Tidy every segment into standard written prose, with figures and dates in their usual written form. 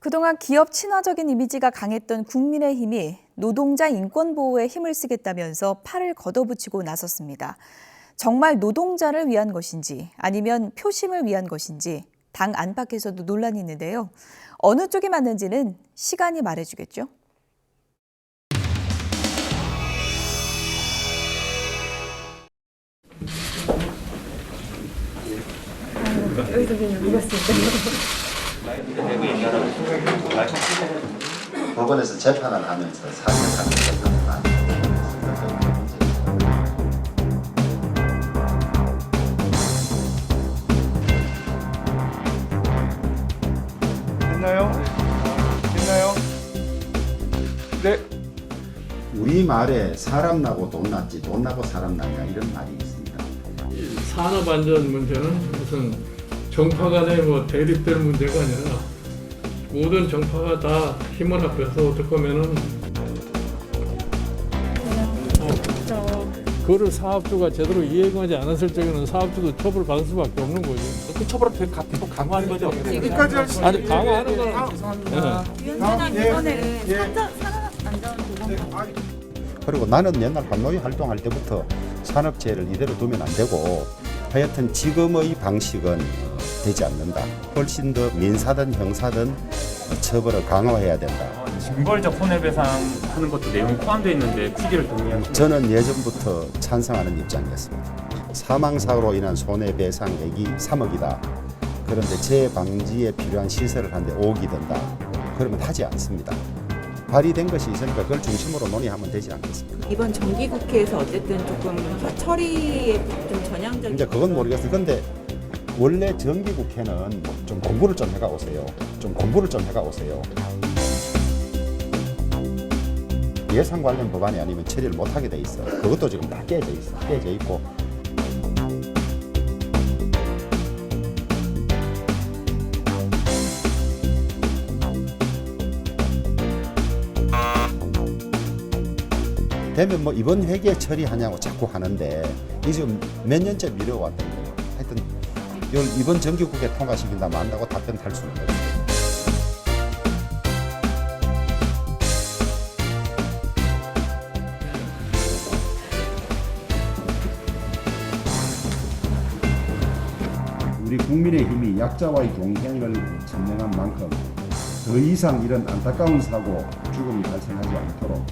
그동안 기업 친화적인 이미지가 강했던 국민의힘이 노동자 인권 보호에 힘을 쓰겠다면서 팔을 걷어붙이고 나섰습니다. 정말 노동자를 위한 것인지 아니면 표심을 위한 것인지 당 안팎에서도 논란이 있는데요. 어느 쪽이 맞는지는 시간이 말해주겠죠. 여기서 그냥 묵었습니다. 법원에서 재판을 하면서 사실상 재판을 하는 됐나요? 됐나요? 네. 우리 말에 사람 나고 돈 났지 돈 나고 사람 났냐 이런 말이 있습니다. 산업 안전 문제는 무슨 정파 간의 대립될 문제가 아니라 모든 정파가 다 힘을 합해서 어떻게 하면은 그거를 사업주가 제대로 이행하지 않았을 적에는 사업주도 처벌받을 수밖에 없는 거죠. 그 처벌을 계속 강화하는 거죠. 여기까지 하시죠. 아니 강화하는 건 위원장님 이번에 산업 안전 보건 그리고 나는 옛날 반노위 활동할 때부터 산업재해를 이대로 두면 안 되고 하여튼 지금의 방식은 되지 않는다. 훨씬 더 민사든 형사든 처벌을 강화해야 된다. 징벌적 손해배상하는 것도 내용이 포함되어 있는데 취지를 동의하시는 저는 예전부터 찬성하는 입장이었습니다. 사망사고로 인한 손해배상액이 3억이다. 그런데 재방지에 필요한 시설을 하는데 5억이 든다. 그러면 하지 않습니다. 발의된 것이 있으니까 그걸 중심으로 논의하면 되지 않겠습니까? 이번 정기국회에서 어쨌든 조금 처리에 좀 전향적인 이제 그건 모르겠어요. 근데 원래 정기국회는 좀 공부를 좀 해가 오세요. 좀 공부를 좀 해가 오세요. 예산 관련 법안이 아니면 처리를 못하게 돼 있어. 그것도 지금 다 깨져 있어. 깨져 있고. 되면 뭐 이번 회기에 처리하냐고 자꾸 하는데 이게 지금 몇 년째 미뤄왔던 거예요. 하여튼 이번 정기국회 통과시킨다면 안다고 답변 할 수는 없어요. 우리 국민의힘이 약자와의 동행을 천명한 만큼 더 이상 이런 안타까운 사고, 죽음이 발생하지 않도록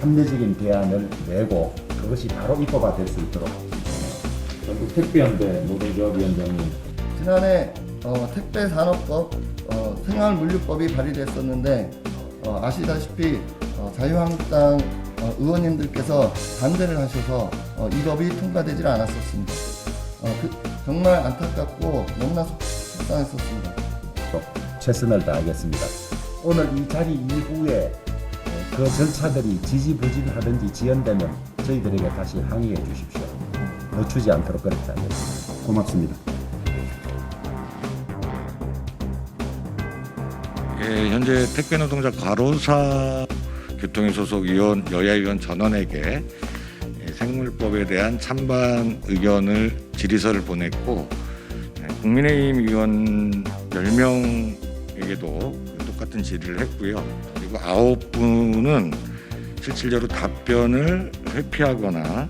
합리적인 대안을 내고 그것이 바로 입법화 될 수 있도록 전국 택배연대 노동조합위원장님 지난해 택배산업법, 생활물류법이 발의됐었는데 아시다시피 자유한국당 의원님들께서 반대를 하셔서 이 법이 통과되질 않았었습니다. 정말 안타깝고 너무나 속상했었습니다. 최선을 다하겠습니다. 오늘 이 자리 이후에 그 절차들이 지지부진하든지 지연되면 저희들에게 다시 항의해 주십시오. 늦추지 않도록 그렇게 하겠습니다. 고맙습니다. 예, 현재 택배노동자 과로사 교통위 소속 위원 여야위원 전원에게 생물법에 대한 찬반 의견을 질의서를 보냈고 국민의힘 의원 10명에게도 똑같은 질의를 했고요. 그리고 9분은 실질적으로 답변을 회피하거나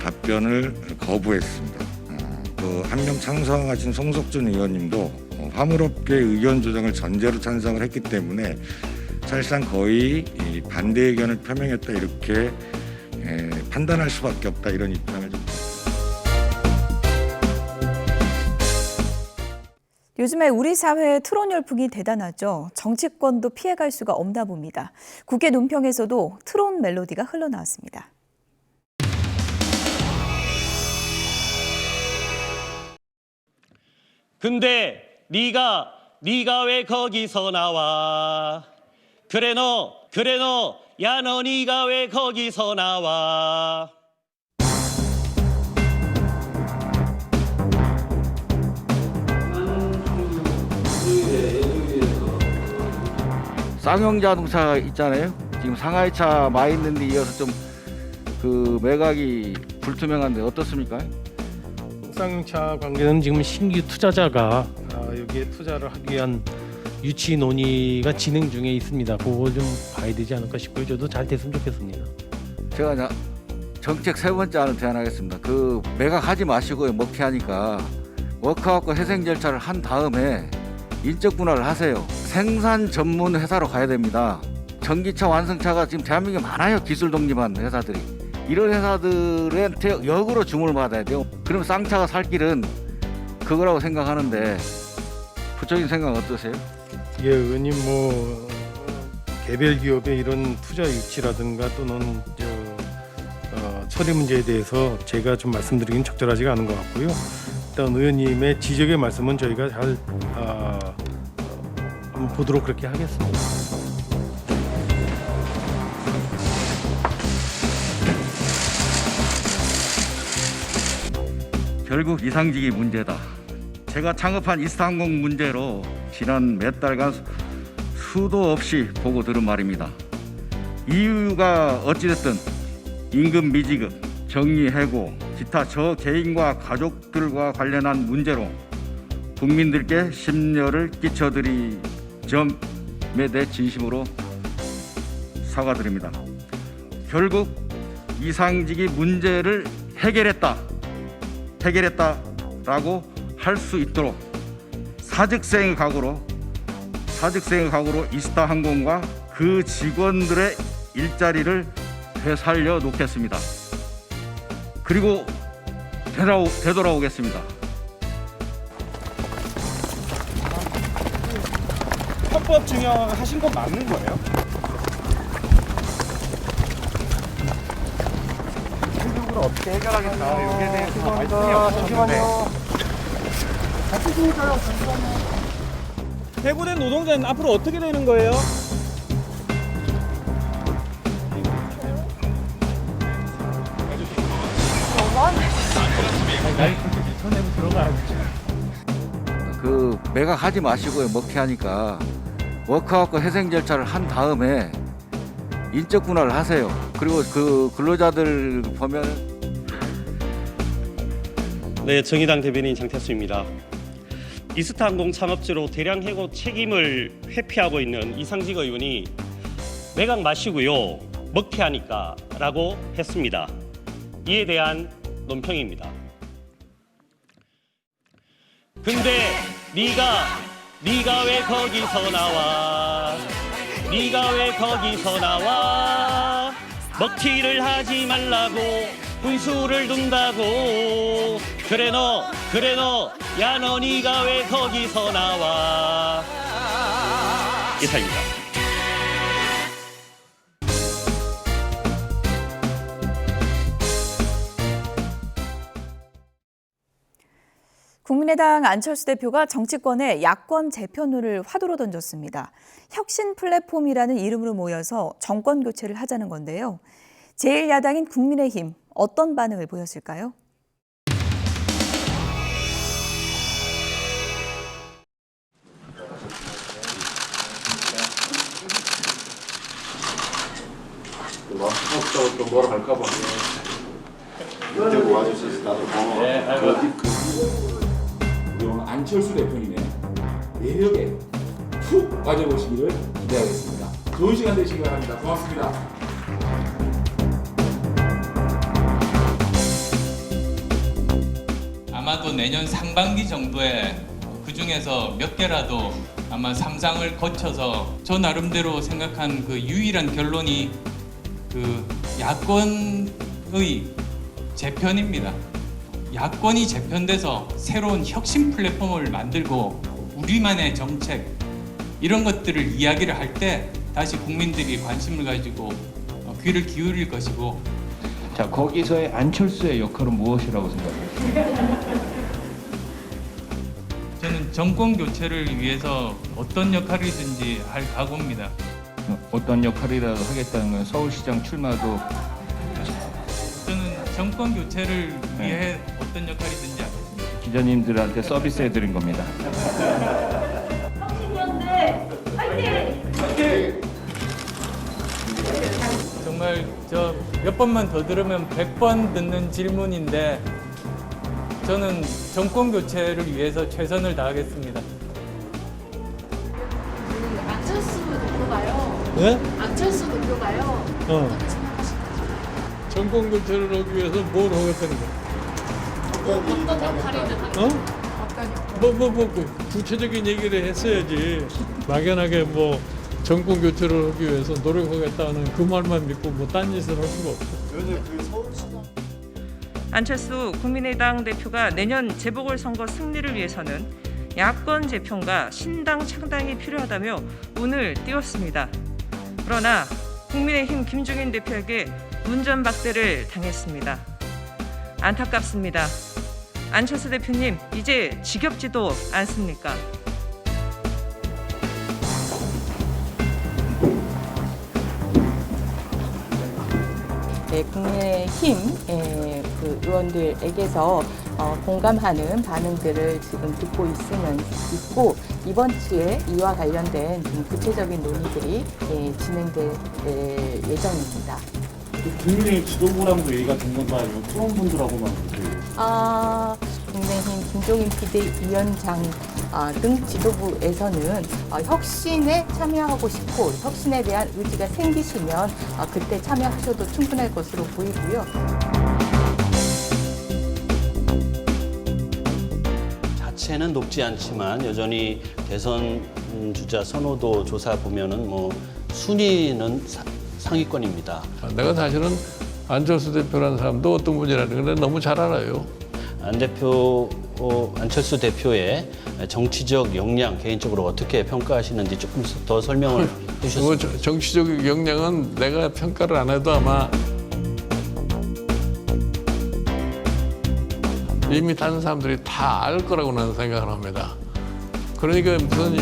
답변을 거부했습니다. 또 한 명 찬성하신 송석준 의원님도 화물업계 의견 조정을 전제로 찬성을 했기 때문에 사실상 거의 반대 의견을 표명했다 이렇게 판단할 수밖에 없다 이런 입장을 좀. 요즘에 우리 사회의 트론 열풍이 대단하죠. 정치권도 피해갈 수가 없나 봅니다. 국회 논평에서도 트론 멜로디가 흘러나왔습니다. 근데 네가 왜 거기서 나와? 그래 너 야 너 네가 왜 거기서 나와? 쌍용자동차 있잖아요. 지금 상하이차 마 있는 데 이어서 좀 그 매각이 불투명한데 어떻습니까? 쌍용차 관계는 지금 신규 투자자가 여기에 투자를 하기 위한 유치 논의가 진행 중에 있습니다. 그거 좀 봐야 되지 않을까 싶고요. 저도 잘 됐으면 좋겠습니다. 제가 이제 정책 세 번째 안을 제안하겠습니다. 그 매각하지 마시고요. 먹튀하니까 워크아웃과 회생 절차를 한 다음에 인적 분할을 하세요. 생산 전문 회사로 가야 됩니다. 전기차 완성차가 지금 대한민국에 많아요. 기술 독립한 회사들이. 이런 회사들한테 역으로 주문을 받아야 돼요. 그럼 쌍차가 살 길은 그거라고 생각하는데 부처님 생각 어떠세요? 예, 의원님 뭐 개별 기업의 이런 투자 유치라든가 또는 처리 문제에 대해서 제가 좀 말씀드리긴 적절하지가 않은 것 같고요. 일단 의원님의 지적의 말씀은 저희가 잘 한번 보도록 그렇게 하겠습니다. 결국 이상직이 문제다. 제가 창업한 이스타항공 문제로 지난 몇 달간 수도 없이 보고 들은 말입니다. 이유가 어찌됐든 임금 미지급, 격리 해고, 기타 저 개인과 가족들과 관련한 문제로 국민들께 심려를 끼쳐드린 점에 대해 진심으로 사과드립니다. 결국 이상직이 문제를 해결했다라고 할 수 있도록 사직생의 각오로 이스타항공과 그 직원들의 일자리를 되살려 놓겠습니다. 그리고 되돌아오겠습니다. 헌법 증여하신 건 맞는 거예요? 행정으로 어떻게 해결하겠다 여기에 대해서 말씀이 없으셨는데 해고된 노동자는 앞으로 어떻게 되는 거예요? 그 매각하지 마시고요. 먹튀하니까 워크아웃과 회생 절차를 한 다음에 인적 분할을 하세요. 그리고 그 근로자들 보면 네, 정의당 대변인 장태수입니다. 이스타항공 창업주로 대량 해고 책임을 회피하고 있는 이상직 의원이 매각 마시고요, 먹튀하니까 라고 했습니다. 이에 대한 논평입니다. 근데 네가 왜 거기서 나와? 네가 왜 거기서 나와? 먹튀를 하지 말라고 분수를 둔다고. 그래 너 야 너 네가 왜 거기서 나와? 이상입니다. 국민의당 안철수 대표가 정치권에 야권 재편론을 화두로 던졌습니다. 혁신 플랫폼이라는 이름으로 모여서 정권 교체를 하자는 건데요. 제1야당인 국민의힘 어떤 반응을 보였을까요? 마스크 또 뭐라 할까 봐. 이때 와주셔서 나도 고마워. 우리 오늘 안철수 대표님의 매력에 푹 빠져보시기를 기대하겠습니다. 좋은 시간 되시기 바랍니다. 고맙습니다. 아마도 내년 상반기 정도에 그 중에서 몇 개라도 아마 상상을 거쳐서 저 나름대로 생각한 그 유일한 결론이 그 야권의 재편입니다. 야권이 재편돼서 새로운 혁신 플랫폼을 만들고 우리만의 정책 이런 것들을 이야기를 할 때 다시 국민들이 관심을 가지고 귀를 기울일 것이고. 자, 거기서의 안철수의 역할은 무엇이라고 생각하세요? 저는 정권 교체를 위해서 어떤 역할이든지 할 각오입니다. 어떤 역할이라도 하겠다는 건 서울시장 출마도. 저는 정권 교체를 위해 어떤 역할이든지 하겠습니다. 기자님들한테 서비스해드린 겁니다. 정말 저 몇 번만 더 들으면 100번 듣는 질문인데 저는 정권 교체를 위해서 최선을 다하겠습니다. 예? 안철수 대표가요. 어떻게 생각하시나요? 정권 교체를 하기 위해서 뭘 하겠다는 거야? 어떤 역할이든 하는 그 구체적인 얘기를 했어야지. 막연하게 뭐 정권 교체를 하기 위해서 노력하겠다는 그 말만 믿고 뭐 딴 짓을 할 수가 없어. 안철수 국민의당 대표가 내년 재보궐선거 승리를 위해서는 야권 재편과 신당 창당이 필요하다며 운을 띄웠습니다. 그러나 국민의힘 김종인 대표에게 운전박대를 당했습니다. 안타깝습니다. 안철수 대표님, 이제 지겹지도 않습니까? 네, 국민의힘 그 의원들에게서 공감하는 반응들을 지금 듣고 있고 이번 주에 이와 관련된 좀 구체적인 논의들이 진행될 예정입니다. 국민의힘 지도부랑도 얘기가 된 건가 아니면 토론분들하고만 국민의힘 김종인 비대위원장 등 지도부에서는 혁신에 참여하고 싶고 혁신에 대한 의지가 생기시면 그때 참여하셔도 충분할 것으로 보이고요. 자체는 높지 않지만 여전히 대선 주자 선호도 조사 보면은 뭐 순위는 상위권입니다. 내가 사실은 안철수 대표라는 사람도 어떤 분이라는 걸 너무 잘 알아요. 안철수 대표의 정치적 역량 개인적으로 어떻게 평가하시는지 조금 더 설명을 해주셨습니다. 정치적 역량은 내가 평가를 안 해도 아마 이미 다른 사람들이 다 알 거라고 나는 생각을 합니다. 그러니까 무슨